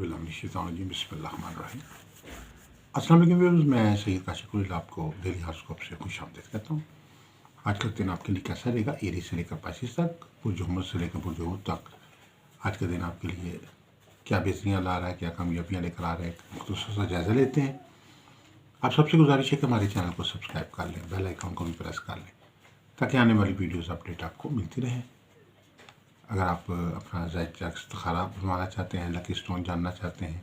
औज़ुबिल्लाहिमिनश्शैतानिर्रजीम बिस्मिल्लाहिर्रहमानिर्रहीम। अस्सलाम वालेकुम व्यूअर्स, मैं सैयद काशिफ़ुल आपको डेली हॉरोस्कोप से खुशामदीद कहता हूँ। आज का दिन आपके लिए कैसा रहेगा? एरीज से लेकर पाइसिस तक, बुर्ज हुम्मस से लेकर बुर्ज हूत तक आज का दिन आपके लिए क्या बेहतरियाँ ला रहा है, क्या कामयाबियाँ लेकर आ रहा है, मुख्तसर सा जायज़ा लेते हैं। आप सबसे गुजारिश है कि हमारे चैनल को सब्सक्राइब कर लें, बेल आइकन को भी प्रेस कर लें ताकि आने वाली वीडियोज़ अपडेट आपको मिलती रहे। अगर आप अपना ज़ायका इस्तिखारा बनवाना चाहते हैं, लकी स्टोन जानना चाहते हैं,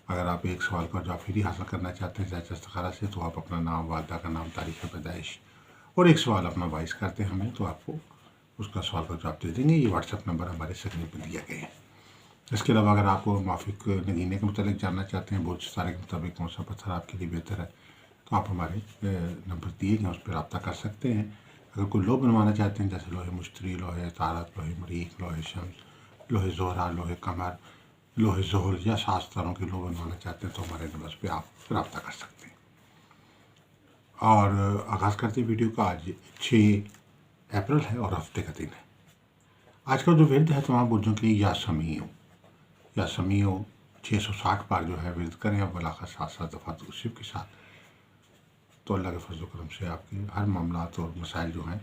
अगर आप एक सवाल का जवाब फ्री हासिल करना चाहते हैं ज़ायका इस्तिखारा से, तो आप अपना नाम, वालदा का नाम, तारीख़ पैदाइश और एक सवाल अपना वॉइस करते हैं हमें, तो आपको उसका सवाल का जवाब दे देंगे। ये व्हाट्सएप नंबर हमारे स्क्रीन पर दिया गया है। इसके अलावा अगर आप माफिक नगीने के मतलब जानना चाहते हैं, बुर्ज सितारे के मुताबिक कौन सा पत्थर आपके लिए बेहतर है, तो आप हमारे नंबर दिए गए उस पर रब्ता कर सकते हैं। अगर कोई लोह बनवाना चाहते हैं, जैसे लोहे मुश्तरी, लोहे तारत, लोहे मरीख, लोहे शम्स, लोहे ज़ोहरा, लोहे कमर, लोहे ज़ोहर या 7 तारों के लोह बनवाना चाहते हैं, तो हमारे नंबर पे आप रब्ता कर सकते हैं। और आगाज़ करते हैं वीडियो का। आज 6 अप्रैल है और हफ्ते का दिन है। आज का जो विरद है तमाम बुर्जों के लिए या समीओ 660 बार जो है विरद करें, अब बलाखा 7 दफ़ा तौसीफ़ के साथ, तो अल्लाह के फजल करम से आपके हर मामलात और मसाइल जो हैं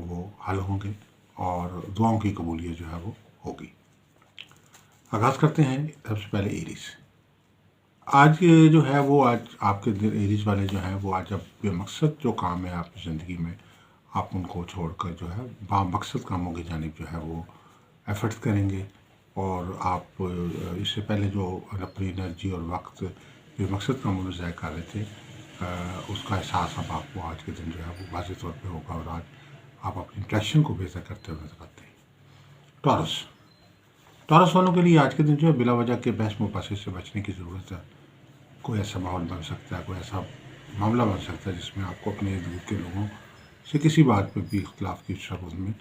वो हल होंगे और दुआओं की कबूलियत जो है वो होगी। आगाज़ करते हैं सबसे पहले एरीज। आज जो है वो आज आपके एरीज वाले जो हैं वो आज अब बेमकसद जो काम है आपकी ज़िंदगी में, आप उनको छोड़कर जो है बामकसद कामों की जानिब जो है वो एफर्ट्स करेंगे। और आप इससे पहले जो अपनी एनर्जी और वक्त बेमकसद कामों में ज़ाया कर रहे थे, उसका एहसास अब आपको आज के दिन जो है वो वाज़ेह तौर पे होगा और आज आप अपनी इंप्रेशन को बेहतर करते हुए नजर आते हैं। टॉरस वालों के लिए आज के दिन जो है बिला वजह के बहस मुबासे से बचने की ज़रूरत है। कोई ऐसा माहौल बन सकता है, कोई ऐसा मामला बन सकता है जिसमें आपको अपने इर्द गिर्द के लोगों से किसी बात पर भी इख्तलाफ की शक्ल में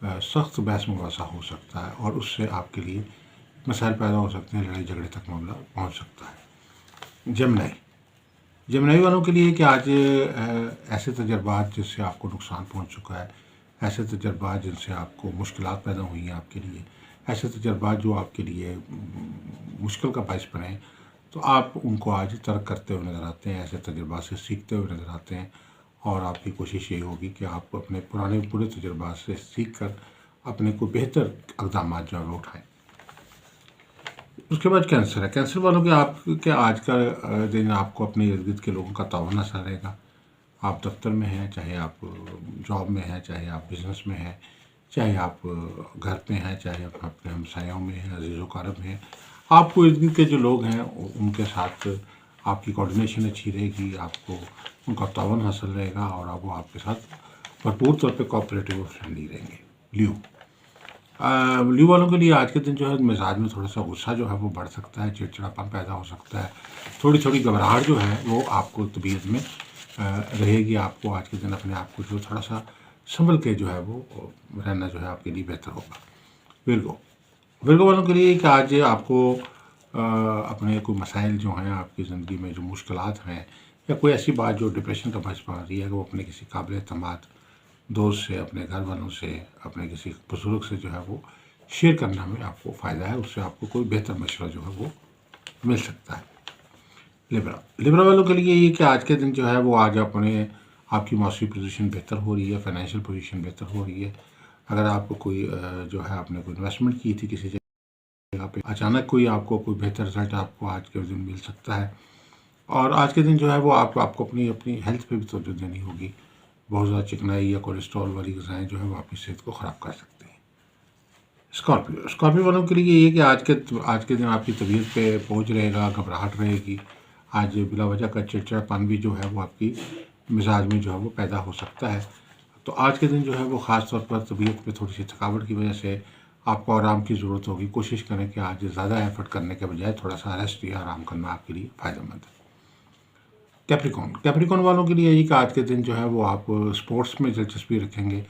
सख्त बहस मुबासा हो सकता है और उससे आपके लिए मसाइल पैदा हो सकते हैं, लड़ाई झगड़े तक मामला पहुँच सकता है। जमनाई वालों के लिए कि आज ऐसे तजर्बात जिससे आपको नुकसान पहुंच चुका है, ऐसे तजर्बात जिनसे आपको मुश्किलात पैदा हुई हैं आपके लिए, ऐसे तजर्बात जो आपके लिए मुश्किल का बायस बने, तो आप उनको आज तर्क करते हुए नज़र आते हैं, ऐसे तजर्बात से सीखते हुए नज़र आते हैं। और आपकी कोशिश यही होगी कि आप अपने पुराने बुरे तजर्बात से सीख कर अपने को बेहतर इक़दाम जो है उठाएँ। उसके बाद कैंसर वालों के आपके आज का दिन आपको अपने इर्द गिर्द के लोगों का ताउन असर रहेगा। आप दफ्तर में हैं, चाहे आप जॉब में हैं, चाहे आप बिज़नेस में हैं, चाहे आप घर पे हैं, चाहे आप अपने हमसायों में हैं, अजीज़ो कारब में हैं, आपको इर्द गिर्द के जो लोग हैं उनके साथ आपकी कोऑर्डिनेशन अच्छी रहेगी, आपको उनका ताउन हासिल रहेगा और वो आपके साथ भरपूर तौर पे कोऑपरेटिव और फ्रेंडली रहेंगे। ल्यू वालों के लिए आज के दिन जो है मिजाज में थोड़ा सा गुस्सा जो है वो बढ़ सकता है, चिड़चिड़ापन पैदा हो सकता है, थोड़ी थोड़ी घबराहट जो है वो आपको तबीयत में रहेगी। आपको आज के दिन अपने आप को जो थोड़ा सा संभल के जो है वो रहना जो है आपके लिए बेहतर होगा। विर्गो वालों के लिए कि आज आपको अपने कोई मसाइल जो हैं आपकी ज़िंदगी में, जो मुश्किलात हैं या कोई ऐसी बात जो डिप्रेशन का बायस बन रही है, वो अपने किसी काबिल एतमाद दोस्त से, अपने घर वालों से, अपने किसी बुजुर्ग से जो है वो शेयर करना में आपको फ़ायदा है, उससे आपको कोई बेहतर मशवरा जो है वो मिल सकता है। लिब्रा वालों के लिए ये कि आज के दिन जो है वो आज अपने आपकी माशी पोजीशन बेहतर हो रही है, फाइनेंशियल पोजीशन बेहतर हो रही है। अगर आपको कोई जो है आपने कोई इन्वेस्टमेंट की थी किसी जगह पे, अचानक कोई आपको कोई बेहतर रिजल्ट आपको आज के दिन मिल सकता है। और आज के दिन जो है वो आपको अपनी हेल्थ पे भी तवज्जो देनी होगी। बहुत ज़्यादा चिकनाई या कोलेस्ट्रॉल वाली ग़िज़ाएँ जो है वो आपकी सेहत को ख़राब कर सकती हैं। स्कॉर्पियो वालों के लिए ये कि आज के दिन आपकी तबीयत पे बोझ रहेगा, घबराहट रहेगी। आज बिला वजह का चिड़चिड़ापन भी जो है वो आपकी मिजाज में जो है वो पैदा हो सकता है। तो आज के दिन जो है वो ख़ास तौर पर तबीयत पे थोड़ी सी थकावट की वजह से आपको आराम की ज़रूरत होगी। कोशिश करें कि आज ज़्यादा एफर्ट करने के बजाय थोड़ा सा रेस्ट या आराम करना आपके लिए फ़ायदेमंद है। कैप्रिकॉन वालों के लिए यही कि आज के दिन जो है वो आप स्पोर्ट्स में दिलचस्पी रखेंगे,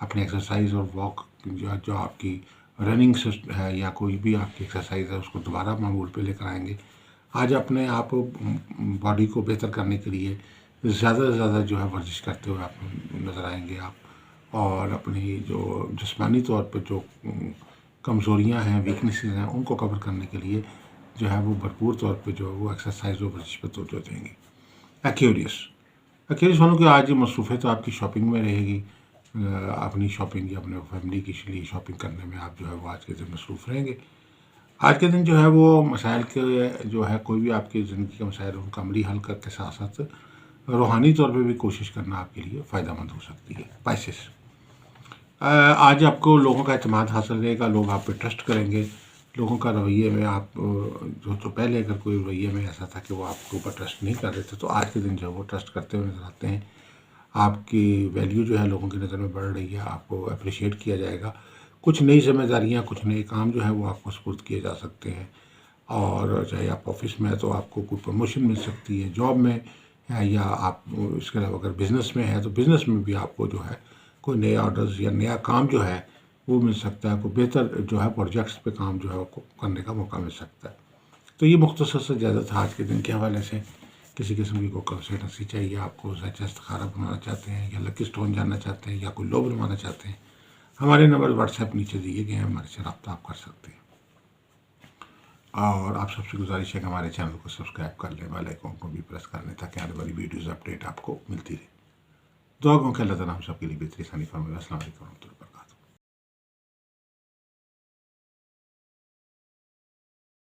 अपने एक्सरसाइज और वॉक जो आपकी रनिंग है या कोई भी आपकी एक्सरसाइज है उसको दोबारा मामूल पे लेकर आएंगे। आज अपने आप बॉडी को बेहतर करने के लिए ज़्यादा से ज़्यादा जो है वर्जिश करते हुए आप नज़र आएंगे आप, और अपनी जो जिस्मानी तौर पर जो कमज़ोरियाँ हैं, वीकनेसेस हैं, उनको कवर करने के लिए जो है वो भरपूर तौर पे जो है वो एक्सरसाइज और वर्जिश पर तवज्जो देंगे। एक्यूरियस वालों की आज मसरूफ़ियत तो आपकी शॉपिंग में रहेगी। अपनी शॉपिंग या अपने फैमिली के लिए शॉपिंग करने में आप जो है वो आज के दिन मसरूफ़ रहेंगे। आज के दिन जो है वो मसाइल के जो है कोई भी आपकी ज़िंदगी के मसाइल उनका अमली हल करके साथ साथ रूहानी तौर पे भी कोशिश करना आपके लिए फ़ायदेमंद हो सकती है। स्पाइसेस, आज आपको लोगों का एतमाद हासिल रहेगा, लोग आप पे ट्रस्ट करेंगे। लोगों का रवैये में आप जो तो पहले अगर कोई रवैये में ऐसा था कि वो आपके ऊपर ट्रस्ट नहीं कर रहे थे, तो आज के दिन जो है वो ट्रस्ट करते हुए नज़र आते हैं। आपकी वैल्यू जो है लोगों की नज़र में बढ़ रही है, आपको अप्रिशिएट किया जाएगा। कुछ नई ज़िम्मेदारियाँ, कुछ नए काम जो है वो आपको सुपुर्द किए जा सकते हैं। और चाहे आप ऑफिस में हैं तो आपको कोई प्रमोशन मिल सकती है जॉब में, या आप इसके अलावा अगर बिज़नेस में है तो बिज़नेस में भी आपको जो है कोई नए ऑर्डर्स या नया काम जो है वो मिल सकता है। कोई बेहतर जो है प्रोजेक्ट्स पे काम जो है वो करने का मौका मिल सकता है। तो ये मुख्तसर से ज़्यादा था आज के दिन के हवाले से। किसी किस्म की कोई कंसल्टेंसी चाहिए आपको, सच इस्तिखारा बनवाना चाहते हैं या लकी स्टोन जानना चाहते हैं या कोई लो बनवाना चाहते हैं, हमारे नंबर व्हाट्सएप नीचे दिए गए हैं, हमारे से रब्ता आप कर सकते हैं। और आप सबसे गुजारिश है कि हमारे चैनल को सब्सक्राइब कर लें, बेल आइकन को भी प्रेस कर लें ताकि आने वाली वीडियोज़ अपडेट आपको मिलती रहे। दुआ गो कि अल्लाह ताला हम सबके लिए बेहतरी आसानी फरमाए। अस्सलाम वालेकुम।